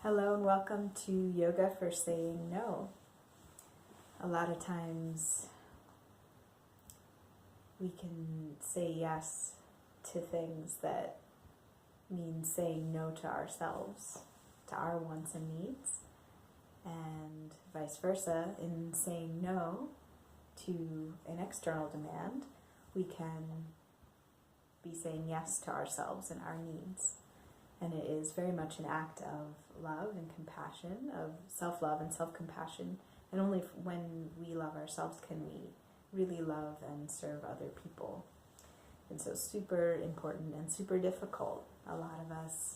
Hello and welcome to Yoga for Saying No. A lot of times we can say yes to things that mean saying no to ourselves, to our wants and needs, and vice versa. In saying no to an external demand, we can be saying yes to ourselves and our needs. And it is very much an act of love and compassion, of self-love and self-compassion. And only when we love ourselves can we really love and serve other people. And so super important and super difficult. A lot of us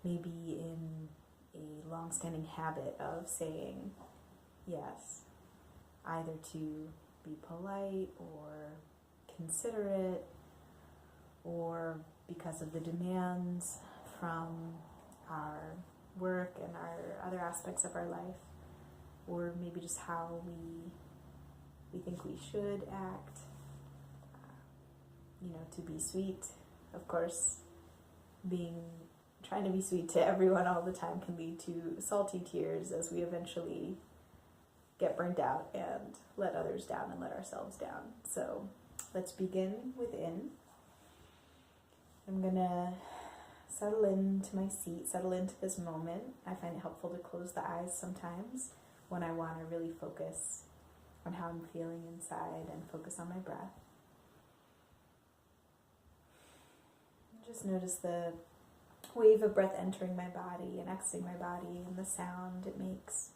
may be in a long-standing habit of saying yes, either to be polite or considerate, or because of the demands from our work and our other aspects of our life, or maybe just how we think we should act. To be sweet, of course, trying to be sweet to everyone all the time can lead to salty tears as we eventually get burnt out and let others down and let ourselves down. So let's begin within. I'm gonna settle into my seat, settle into this moment. I find it helpful to close the eyes sometimes when I want to really focus on how I'm feeling inside and focus on my breath. Just notice the wave of breath entering my body and exiting my body and the sound it makes.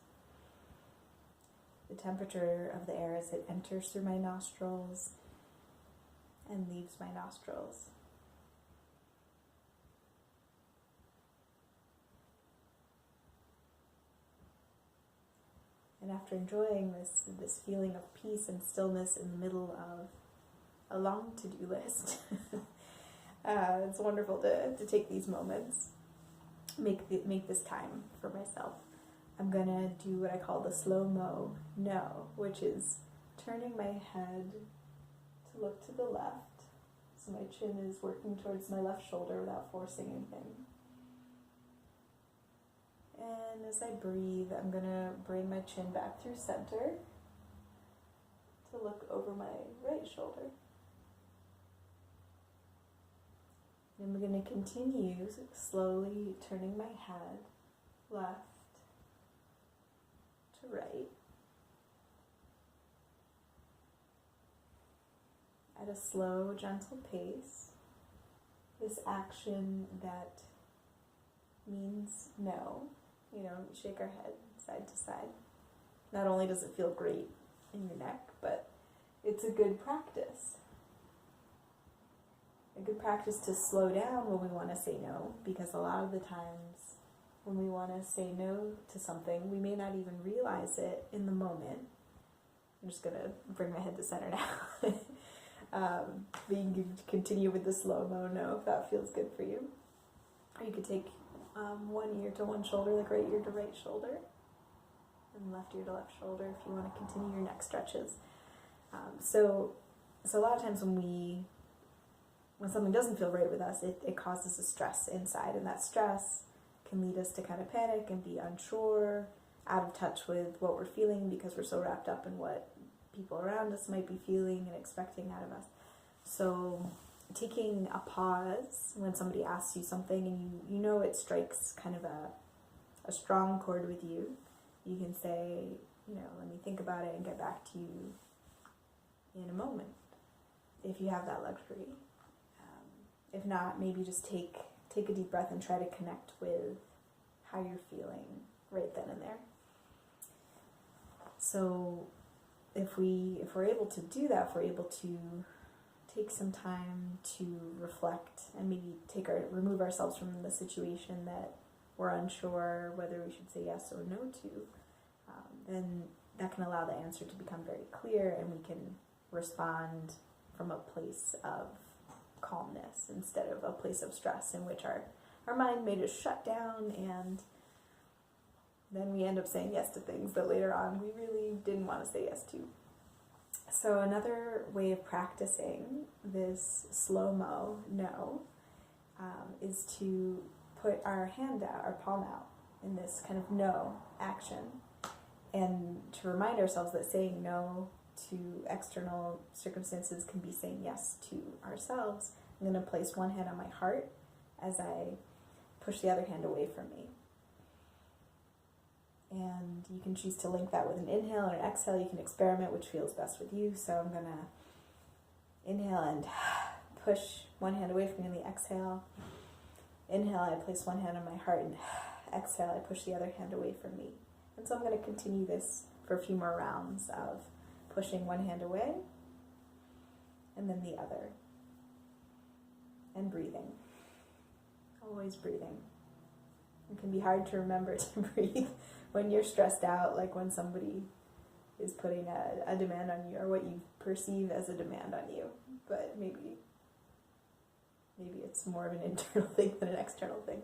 The temperature of the air as it enters through my nostrils and leaves my nostrils. And after enjoying this feeling of peace and stillness in the middle of a long to-do list, it's wonderful to take these moments, make this time for myself. I'm gonna do what I call the slow-mo no, which is turning my head to look to the left, so my chin is working towards my left shoulder without forcing anything. And as I breathe, I'm going to bring my chin back through center to look over my right shoulder. And we're going to continue slowly turning my head left to right at a slow, gentle pace. This action that means no. Shake our head side to side. Not only does it feel great in your neck, but it's a good practice. A good practice to slow down when we want to say no, because a lot of the times when we want to say no to something, we may not even realize it in the moment. I'm just going to bring my head to center now. But you can continue with the slow-mo no if that feels good for you. Or you could take one ear to one shoulder, like right ear to right shoulder, and left ear to left shoulder if you want to continue your neck stretches. So a lot of times when something doesn't feel right with us, it causes a stress inside, and that stress can lead us to kind of panic and be unsure, out of touch with what we're feeling because we're so wrapped up in what people around us might be feeling and expecting out of us. So taking a pause when somebody asks you something and you know it strikes kind of a strong chord with you, you can say, let me think about it and get back to you in a moment, if you have that luxury. If not, maybe just take a deep breath and try to connect with how you're feeling right then and there. So if we're able to do that, if we're able to take some time to reflect and maybe remove ourselves from the situation that we're unsure whether we should say yes or no to, then that can allow the answer to become very clear, and we can respond from a place of calmness instead of a place of stress in which our mind may just shut down, and then we end up saying yes to things that later on we really didn't want to say yes to. So another way of practicing this slow-mo no is to put our hand out, our palm out, in this kind of no action. And to remind ourselves that saying no to external circumstances can be saying yes to ourselves, I'm going to place one hand on my heart as I push the other hand away from me. And you can choose to link that with an inhale and an exhale. You can experiment which feels best with you. So I'm going to inhale and push one hand away from me on the exhale. Inhale, I place one hand on my heart, and exhale, I push the other hand away from me. And so I'm going to continue this for a few more rounds of pushing one hand away and then the other. And breathing. Always breathing. It can be hard to remember to breathe when you're stressed out, like when somebody is putting a demand on you or what you perceive as a demand on you. But maybe it's more of an internal thing than an external thing.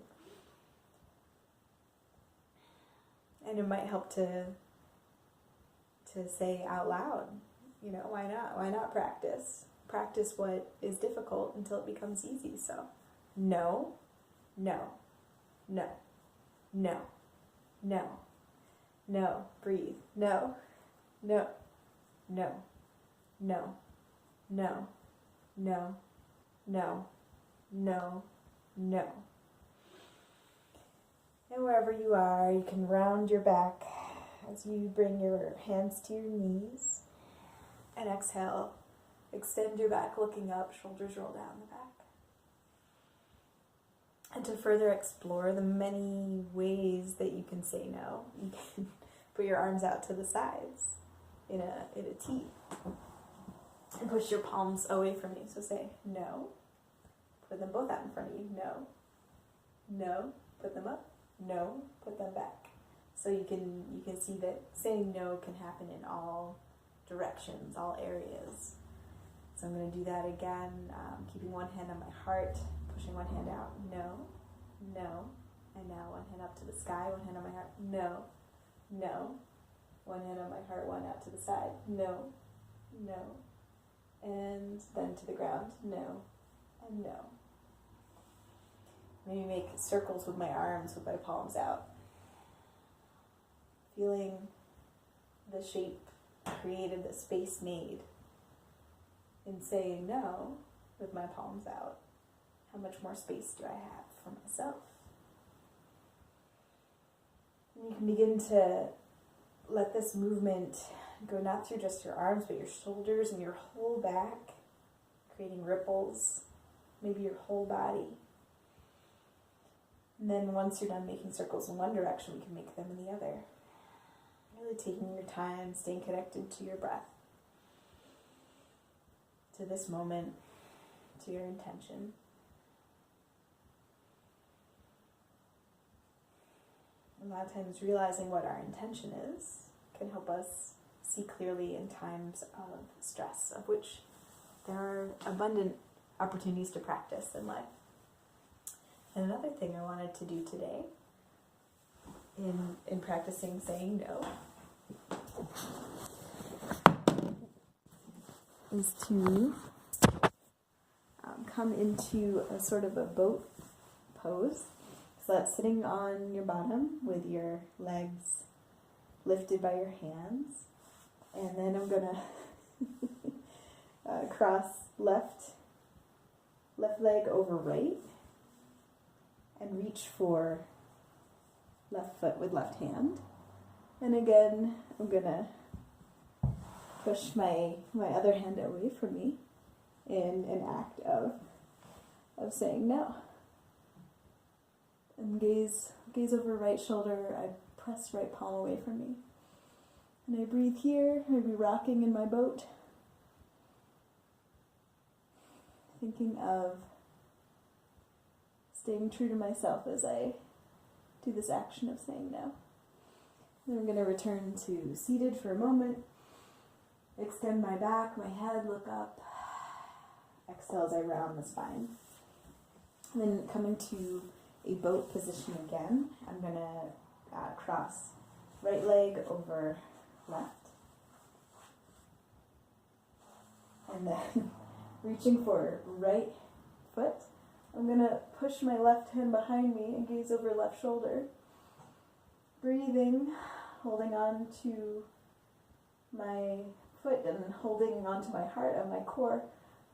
And it might help to say out loud, why not? Why not practice? Practice what is difficult until it becomes easy. So, no, no, no, no, no, no, breathe, no, no, no, no, no, no, no, no, no. And wherever you are, you can round your back as you bring your hands to your knees. And exhale, extend your back looking up, shoulders roll down the back. And to further explore the many ways that you can say no, you can put your arms out to the sides in a T. And push your palms away from you. So say no. Put them both out in front of you. No. No. Put them up. No. Put them back. So you can see that saying no can happen in all directions, all areas. So I'm going to do that again, keeping one hand on my heart, pushing one hand out. No. No. And now one hand up to the sky, one hand on my heart. No. No. One hand on my heart, one out to the side. No. No. And then to the ground. No. And no. Maybe make circles with my arms with my palms out. Feeling the shape created, the space made in saying no with my palms out. How much more space do I have for myself? And you can begin to let this movement go not through just your arms, but your shoulders and your whole back, creating ripples, maybe your whole body. And then once you're done making circles in one direction, we can make them in the other. Really taking your time, staying connected to your breath, to this moment, to your intention. A lot of times realizing what our intention is can help us see clearly in times of stress, of which there are abundant opportunities to practice in life. And another thing I wanted to do today in practicing saying no is to come into a sort of a boat pose. So that's sitting on your bottom with your legs lifted by your hands. And then I'm going to cross left leg over right and reach for left foot with left hand. And again, I'm going to push my other hand away from me in an act of saying no. And gaze over right shoulder, I press right palm away from me. And I breathe here, maybe rocking in my boat, thinking of staying true to myself as I do this action of saying no. Then I'm going to return to seated for a moment, extend my back, my head, look up, exhale as I round the spine. And then coming to a boat position again, I'm going to cross right leg over left. And then reaching for right foot, I'm going to push my left hand behind me and gaze over left shoulder. breathing, holding on to my foot and holding on to my heart and my core,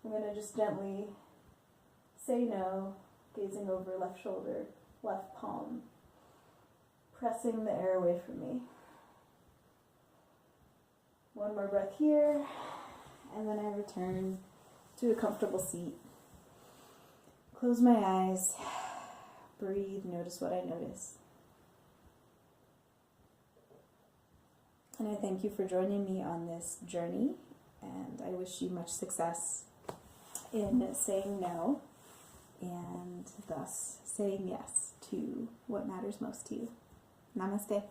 I'm going to just gently say no, gazing over left shoulder, left palm, pressing the air away from me. One more breath here, and then I return to a comfortable seat. Close my eyes, breathe, notice what I notice. And I thank you for joining me on this journey, and I wish you much success in saying no, and thus saying yes to what matters most to you. Namaste.